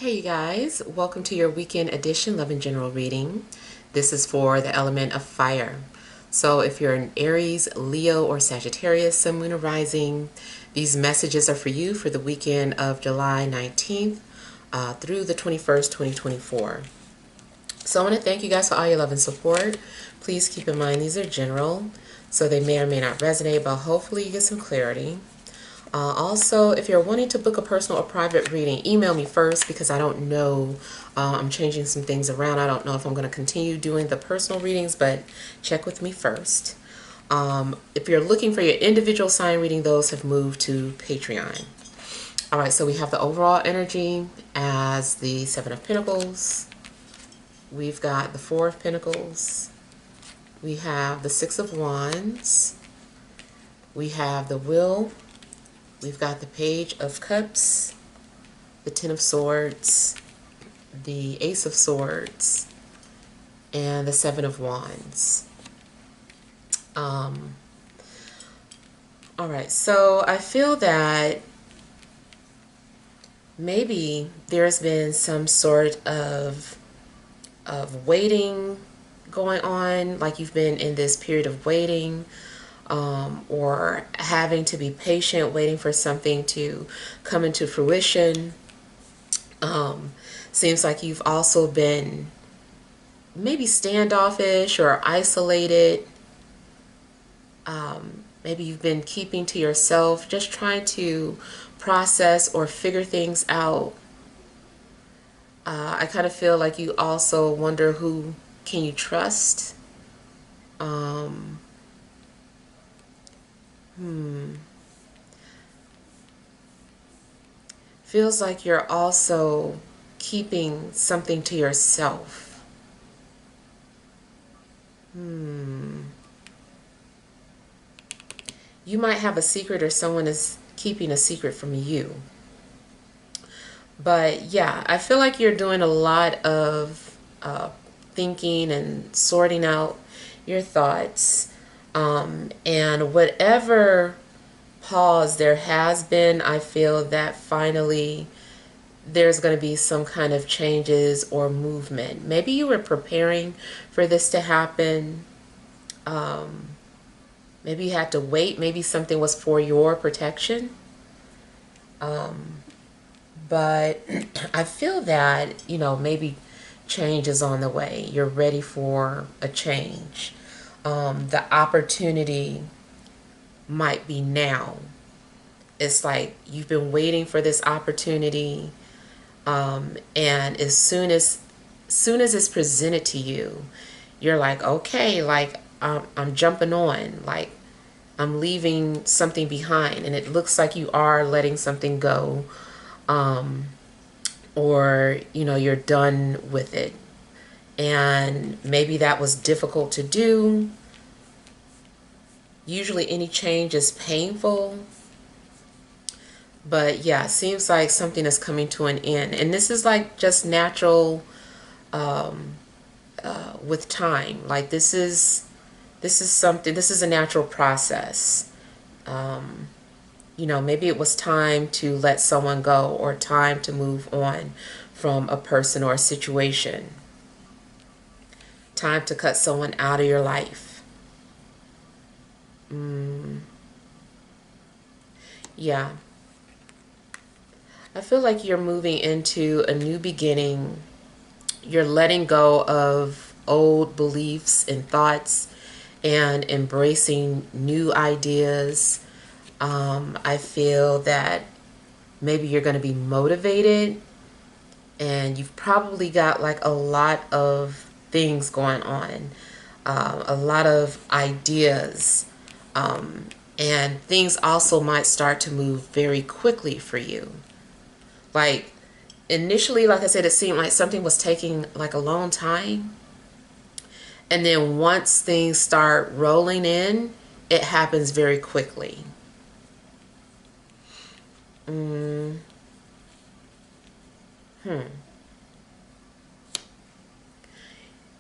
Hey you guys, welcome to your weekend edition Love and General reading. This is for the element of fire. So if you're an Aries, Leo, or Sagittarius, Sun, Moon, or Rising, these messages are for you for the weekend of July 19th through the 21st, 2024. So I want to thank you guys for all your love and support. Please keep in mind these are general, so they may or may not resonate, but hopefully you get some clarity. Also, if you're wanting to book a personal or private reading, email me first because I don't know. I'm changing some things around. I don't know if I'm going to continue doing the personal readings, but check with me first. If you're looking for your individual sign reading, those have moved to Patreon. All right, so we have the overall energy as the Seven of Pentacles. We've got the Four of Pentacles. We have the Six of Wands. We have the Wheel. We've got the Page of Cups, the Ten of Swords, the Ace of Swords, and the Seven of Wands. All right, so I feel that maybe there's been some sort of waiting going on, like you've been in this period of waiting. Or having to be patient, waiting for something to come into fruition. Seems like you've also been maybe standoffish or isolated. Maybe you've been keeping to yourself, just trying to process or figure things out. I kind of feel like you also wonder who can you trust. Feels like you're also keeping something to yourself. You might have a secret or someone is keeping a secret from you. But yeah, I feel like you're doing a lot of thinking and sorting out your thoughts. And whatever pause there has been, I feel that finally there's going to be some kind of changes or movement. Maybe you were preparing for this to happen. Maybe you had to wait. Maybe something was for your protection. But I feel that, maybe change is on the way. You're ready for a change. The opportunity might be now. It's like you've been waiting for this opportunity, and as soon as it's presented to you, you're like, okay, like I'm jumping on, like I'm leaving something behind, and it looks like you are letting something go, or you're done with it, and maybe that was difficult to do. Usually any change is painful. But yeah, it seems like something is coming to an end. And this is like just natural with time. Like this is a natural process. Maybe it was time to let someone go or time to move on from a person or a situation. Time to cut someone out of your life. Yeah. I feel like you're moving into a new beginning. You're letting go of old beliefs and thoughts and embracing new ideas. I feel that maybe you're going to be motivated, and you've probably got like a lot of things going on, a lot of ideas, and things also might start to move very quickly for you. Like initially, like I said, it seemed like something was taking like a long time. And then once things start rolling in, it happens very quickly.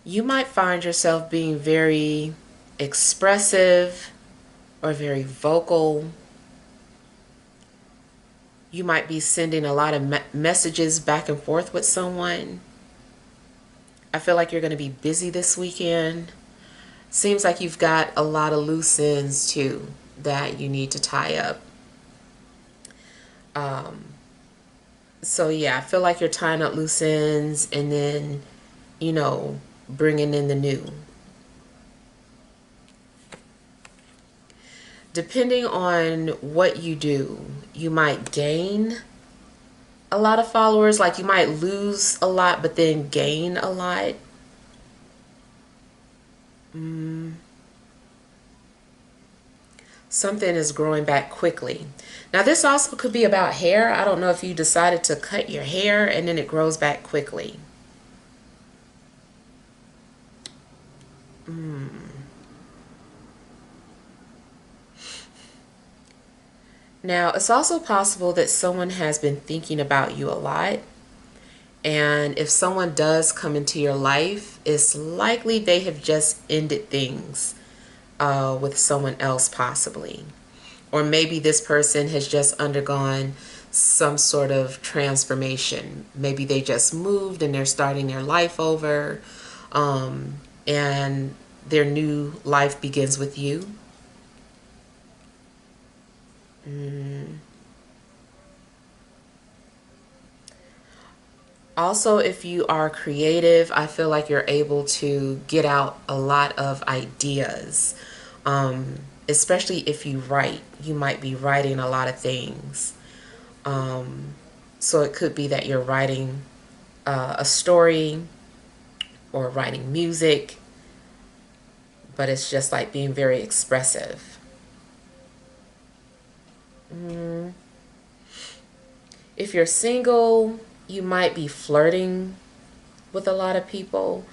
You might find yourself being very expressive or very vocal. You might be sending a lot of messages back and forth with someone. I feel like you're going to be busy this weekend. Seems like you've got a lot of loose ends too that you need to tie up. So yeah, I feel like you're tying up loose ends and then, you know, bringing in the new. Depending on what you do, you might gain a lot of followers. Like you might lose a lot, but then gain a lot. Something is growing back quickly. Now this also could be about hair. I don't know if you decided to cut your hair and then it grows back quickly. Now it's also possible that someone has been thinking about you a lot. And if someone does come into your life, it's likely they have just ended things with someone else possibly. Or maybe this person has just undergone some sort of transformation. Maybe they just moved and they're starting their life over, and their new life begins with you. Also, if you are creative, I feel like you're able to get out a lot of ideas. Especially if you write, you might be writing a lot of things. So it could be that you're writing a story or writing music, but it's just like being very expressive. If you're single, you might be flirting with a lot of people,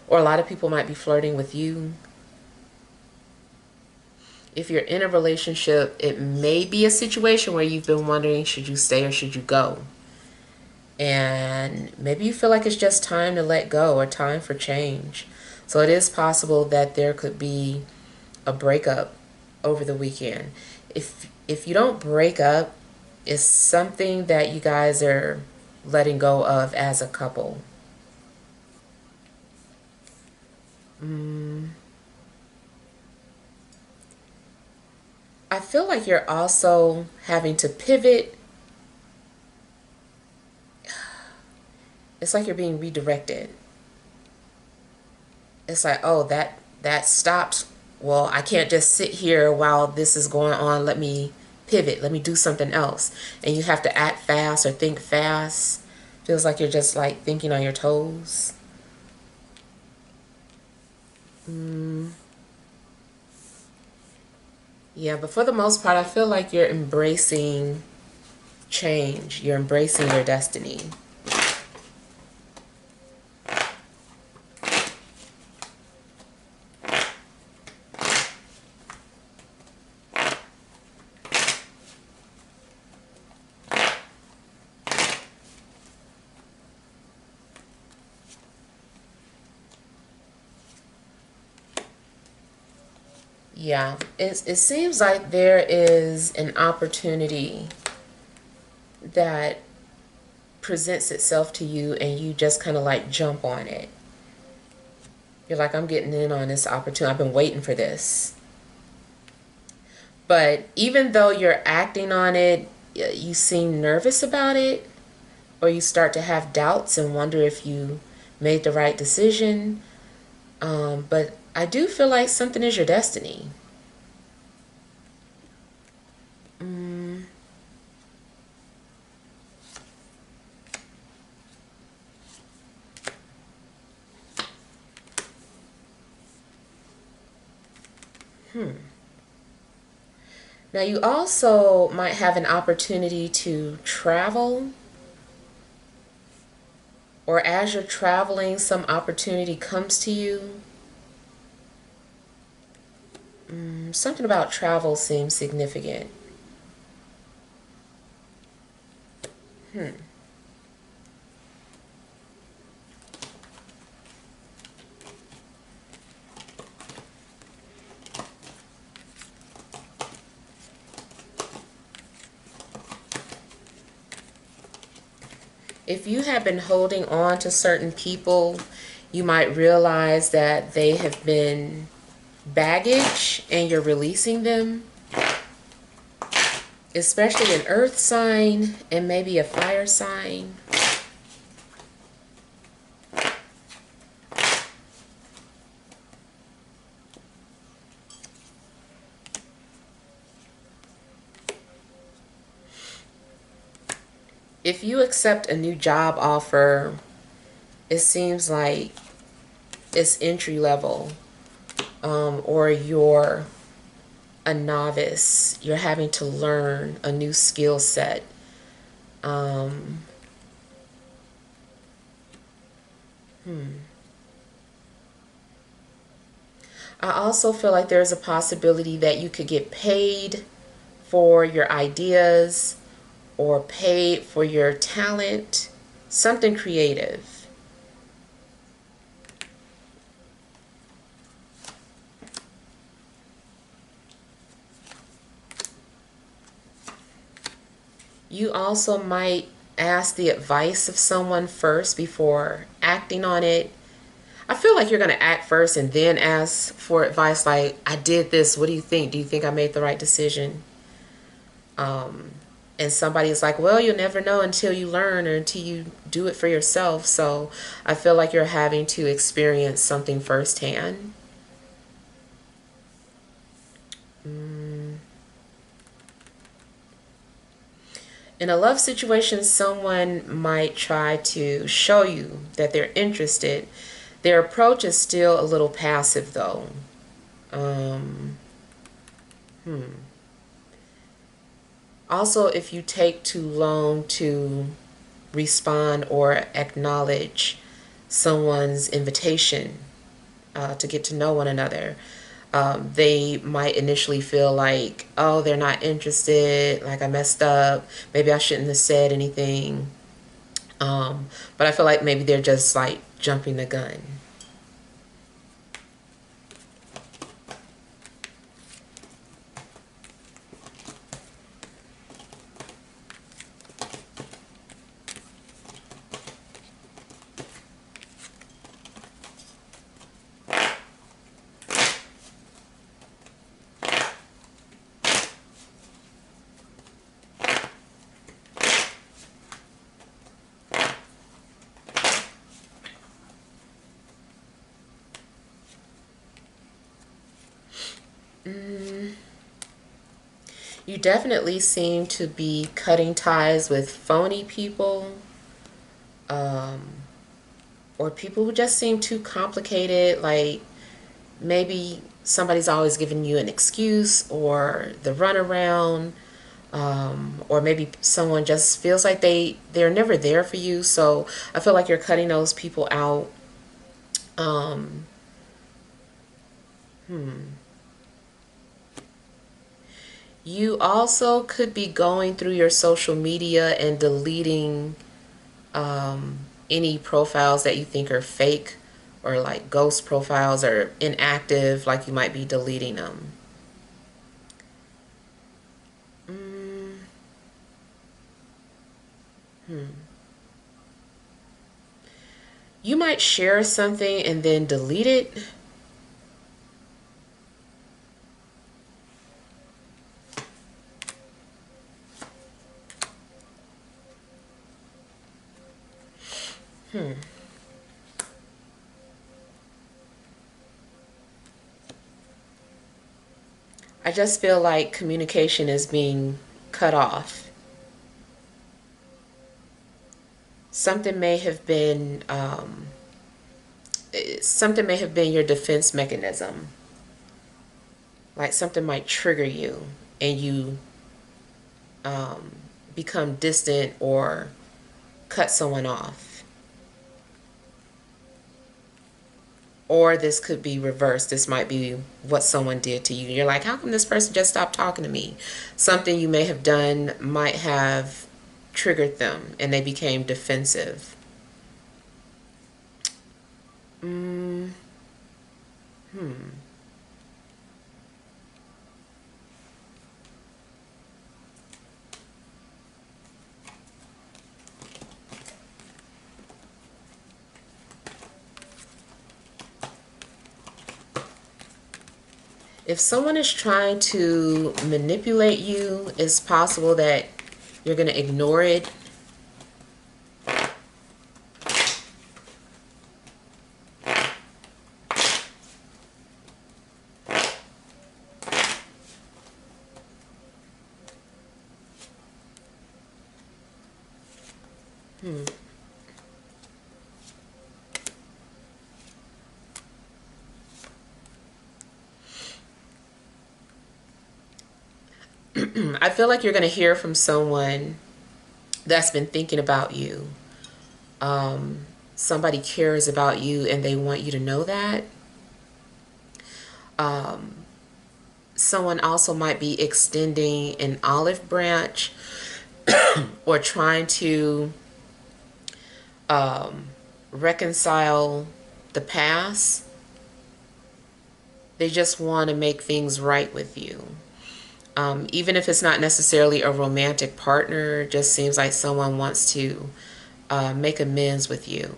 or a lot of people might be flirting with you. If you're in a relationship, it may be a situation where you've been wondering, should you stay or should you go? And maybe you feel like it's just time to let go or time for change. So it is possible that there could be a breakup over the weekend. If you don't break up, it's something that you guys are letting go of as a couple. I feel like you're also having to pivot. It's like you're being redirected. It's like, oh, that stopped. Well, I can't just sit here while this is going on. Let me pivot. Let me do something else. And you have to act fast or think fast. Feels like you're just like thinking on your toes. Yeah, but for the most part, I feel like you're embracing change. You're embracing your destiny. Yeah, it seems like there is an opportunity that presents itself to you and you just kind of like jump on it. You're like, I'm getting in on this opportunity. I've been waiting for this. But even though you're acting on it, you seem nervous about it, or you start to have doubts and wonder if you made the right decision. But I do feel like something is your destiny. Now you also might have an opportunity to travel, or as you're traveling, some opportunity comes to you. Something about travel seems significant. If you have been holding on to certain people, you might realize that they have been baggage and you're releasing them, especially an earth sign and maybe a fire sign. If you accept a new job offer, it seems like it's entry level, or you're a novice. You're having to learn a new skill set. I also feel like there's a possibility that you could get paid for your ideas or paid for your talent, something creative. You also might ask the advice of someone first before acting on it. I feel like you're going to act first and then ask for advice, like, I did this, what do you think? Do you think I made the right decision? And somebody's like, well, you'll never know until you learn or until you do it for yourself. So I feel like you're having to experience something firsthand. In a love situation, someone might try to show you that they're interested. Their approach is still a little passive, though. Also, if you take too long to respond or acknowledge someone's invitation to get to know one another, they might initially feel like, oh, they're not interested, like I messed up, maybe I shouldn't have said anything. But I feel like maybe they're just like jumping the gun. You definitely seem to be cutting ties with phony people, or people who just seem too complicated. Like maybe somebody's always giving you an excuse or the runaround, or maybe someone just feels like they're never there for you. So I feel like you're cutting those people out. Um, you also could be going through your social media and deleting any profiles that you think are fake or like ghost profiles or inactive, like you might be deleting them. You might share something and then delete it. I just feel like communication is being cut off. Something may have been something may have been your defense mechanism. Like something might trigger you and you become distant or cut someone off. Or this could be reversed. This might be what someone did to you. You're like, how come this person just stopped talking to me? Something you may have done might have triggered them and they became defensive. If someone is trying to manipulate you, it's possible that you're going to ignore it. I feel like you're going to hear from someone that's been thinking about you. Somebody cares about you and they want you to know that. Someone also might be extending an olive branch or trying to reconcile the past. They just want to make things right with you. Even if it's not necessarily a romantic partner, it just seems like someone wants to make amends with you.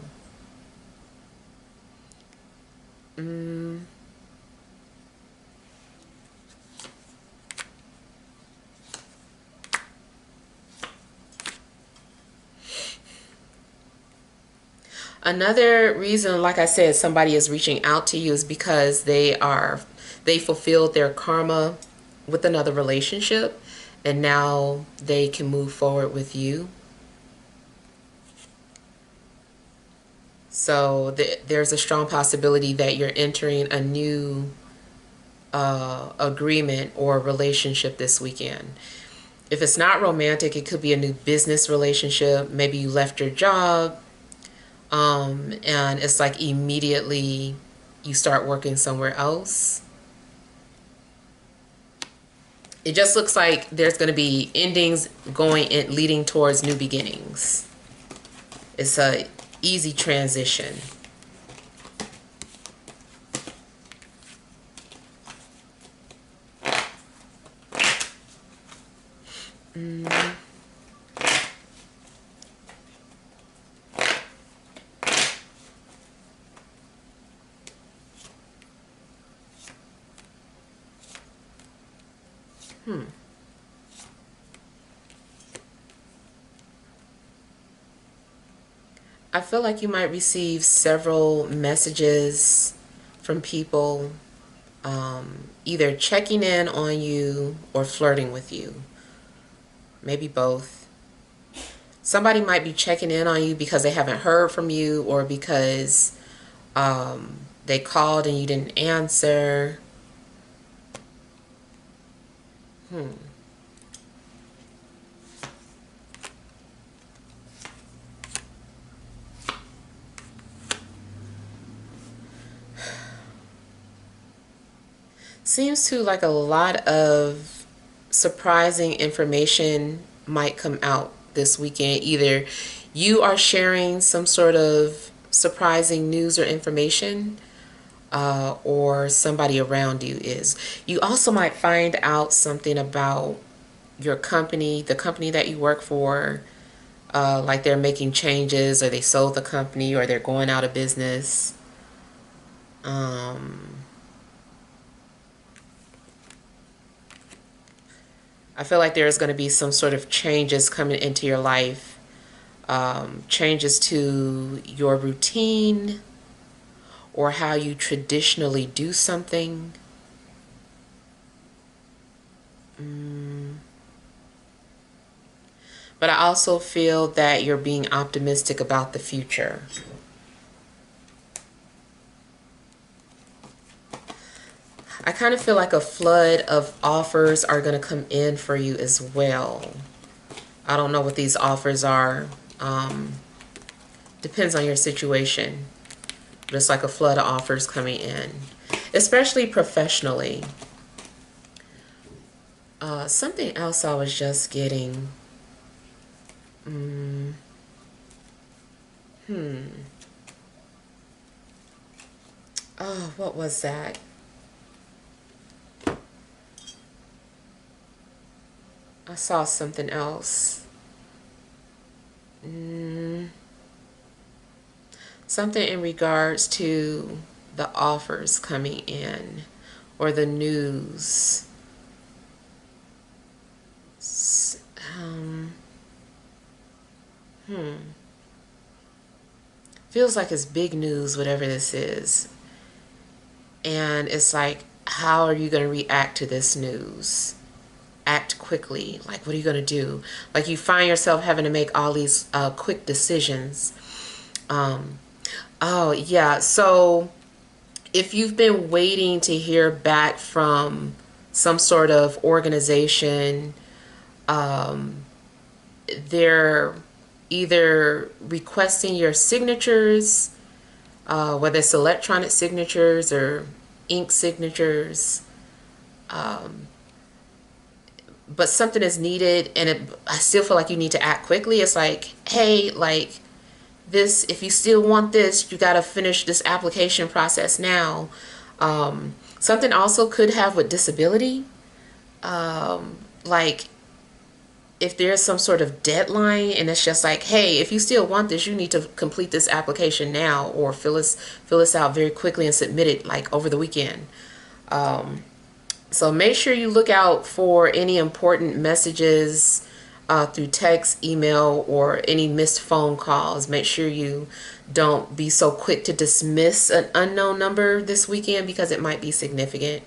Another reason, like I said, somebody is reaching out to you is because they fulfilled their karma with another relationship and now they can move forward with you. So there's a strong possibility that you're entering a new agreement or relationship this weekend. If it's not romantic, it could be a new business relationship. Maybe you left your job, and it's like immediately you start working somewhere else. It just looks like there's going to be endings going in, leading towards new beginnings. It's a easy transition. I feel like you might receive several messages from people either checking in on you or flirting with you. Maybe both. Somebody might be checking in on you because they haven't heard from you or because they called and you didn't answer. Seems to like a lot of surprising information might come out this weekend. Either you are sharing some sort of surprising news or information, or somebody around you is. You also might find out something about your company, the company that you work for, like they're making changes or they sold the company or they're going out of business. I feel like there's going to be some sort of changes coming into your life, changes to your routine or how you traditionally do something. But I also feel that you're being optimistic about the future. I kind of feel like a flood of offers are going to come in for you as well. I don't know what these offers are. Depends on your situation. But it's like a flood of offers coming in, especially professionally. Something else I was just getting. Oh, what was that? I saw something else. Something in regards to the offers coming in or the news. Feels like it's big news, whatever this is. And it's like, how are you going to react to this news? Act quickly. Like, what are you going to do? Like, you find yourself having to make all these quick decisions. Oh, yeah. So if you've been waiting to hear back from some sort of organization, they're either requesting your signatures, whether it's electronic signatures or ink signatures, but something is needed, and I still feel like you need to act quickly. It's like, hey, like this, if you still want this, you got to finish this application process now. Something also could have with disability, like if there's some sort of deadline and it's just like, hey, if you still want this, you need to complete this application now, or fill this out very quickly and submit it like over the weekend. So make sure you look out for any important messages through text, email, or any missed phone calls. Make sure you don't be so quick to dismiss an unknown number this weekend, because it might be significant.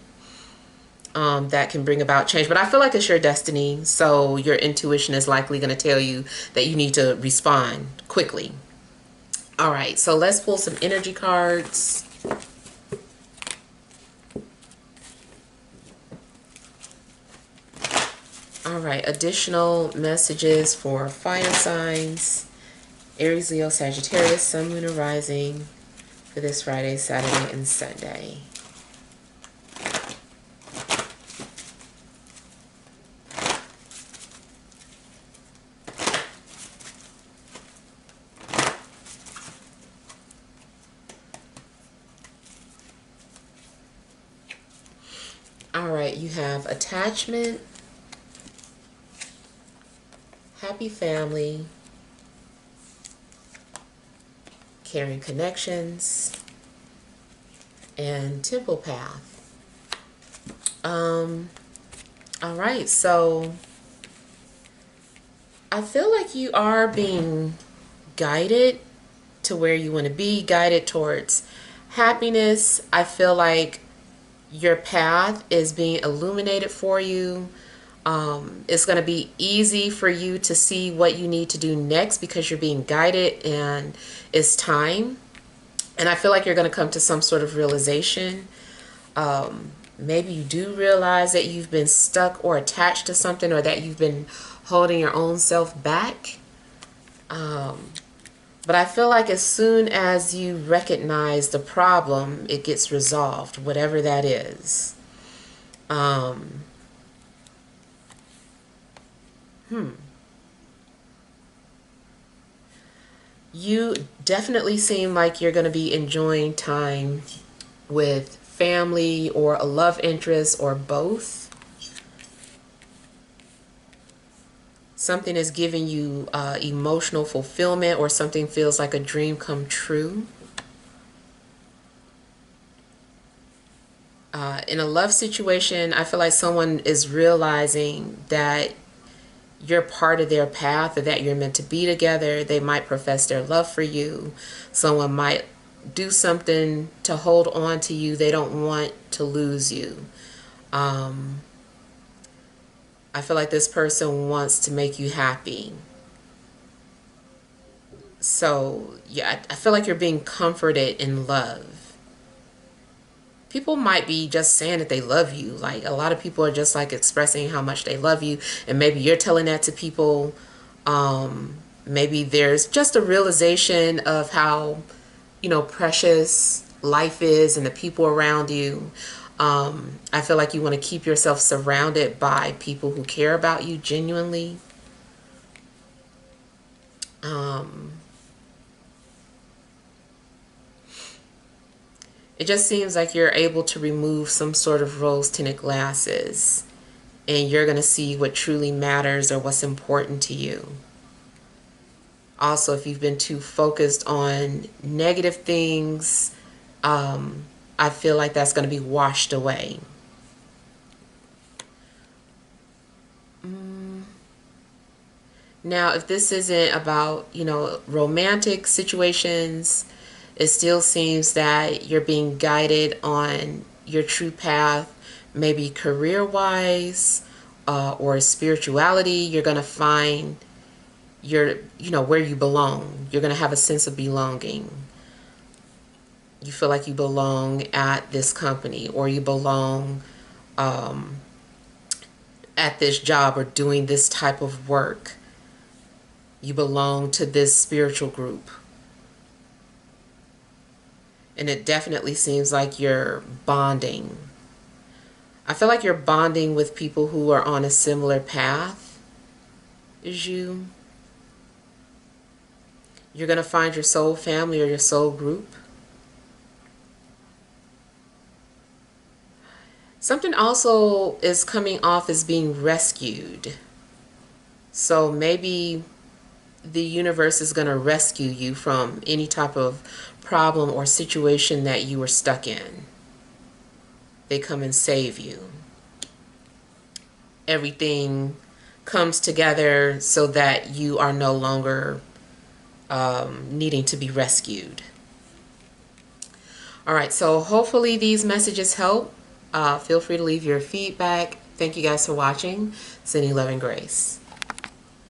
That can bring about change. But I feel like it's your destiny, so your intuition is likely going to tell you that you need to respond quickly. All right, so let's pull some energy cards. All right, additional messages for fire signs: Aries, Leo, Sagittarius, Sun, Moon, and Rising for this Friday, Saturday, and Sunday. All right, you have attachment, happy family, caring connections, and temple path. All right, so I feel like you are being guided to where you want to be, guided towards happiness. I feel like your path is being illuminated for you. It's going to be easy for you to see what you need to do next, because you're being guided and it's time. And I feel like you're going to come to some sort of realization. Maybe you do realize that you've been stuck or attached to something, or that you've been holding your own self back. But I feel like as soon as you recognize the problem, it gets resolved, whatever that is. You definitely seem like you're going to be enjoying time with family or a love interest, or both. Something is giving you emotional fulfillment, or something feels like a dream come true. In a love situation, I feel like someone is realizing that you're part of their path, or that you're meant to be together. They might profess their love for you. Someone might do something to hold on to you. They don't want to lose you. I feel like this person wants to make you happy. So, yeah, I feel like you're being comforted in love. People might be just saying that they love you. Like, a lot of people are just like expressing how much they love you. And maybe you're telling that to people. Maybe there's just a realization of how, precious life is and the people around you. I feel like you want to keep yourself surrounded by people who care about you genuinely. It just seems like you're able to remove some sort of rose-tinted glasses, and you're going to see what truly matters, or what's important to you. Also, if you've been too focused on negative things, I feel like that's going to be washed away. Now, if this isn't about, romantic situations, it still seems that you're being guided on your true path, maybe career-wise, or spirituality. You're going to find where you belong. You're going to have a sense of belonging. You feel like you belong at this company, or you belong at this job, or doing this type of work. You belong to this spiritual group. And it definitely seems like you're bonding. I feel like you're bonding with people who are on a similar path as you. You're going to find your soul family or your soul group. Something also is coming off as being rescued. So maybe the universe is going to rescue you from any type of problem or situation that you were stuck in. They come and save you. Everything comes together so that you are no longer needing to be rescued. All right, so hopefully these messages help. Feel free to leave your feedback. Thank you guys for watching. Sending love and grace.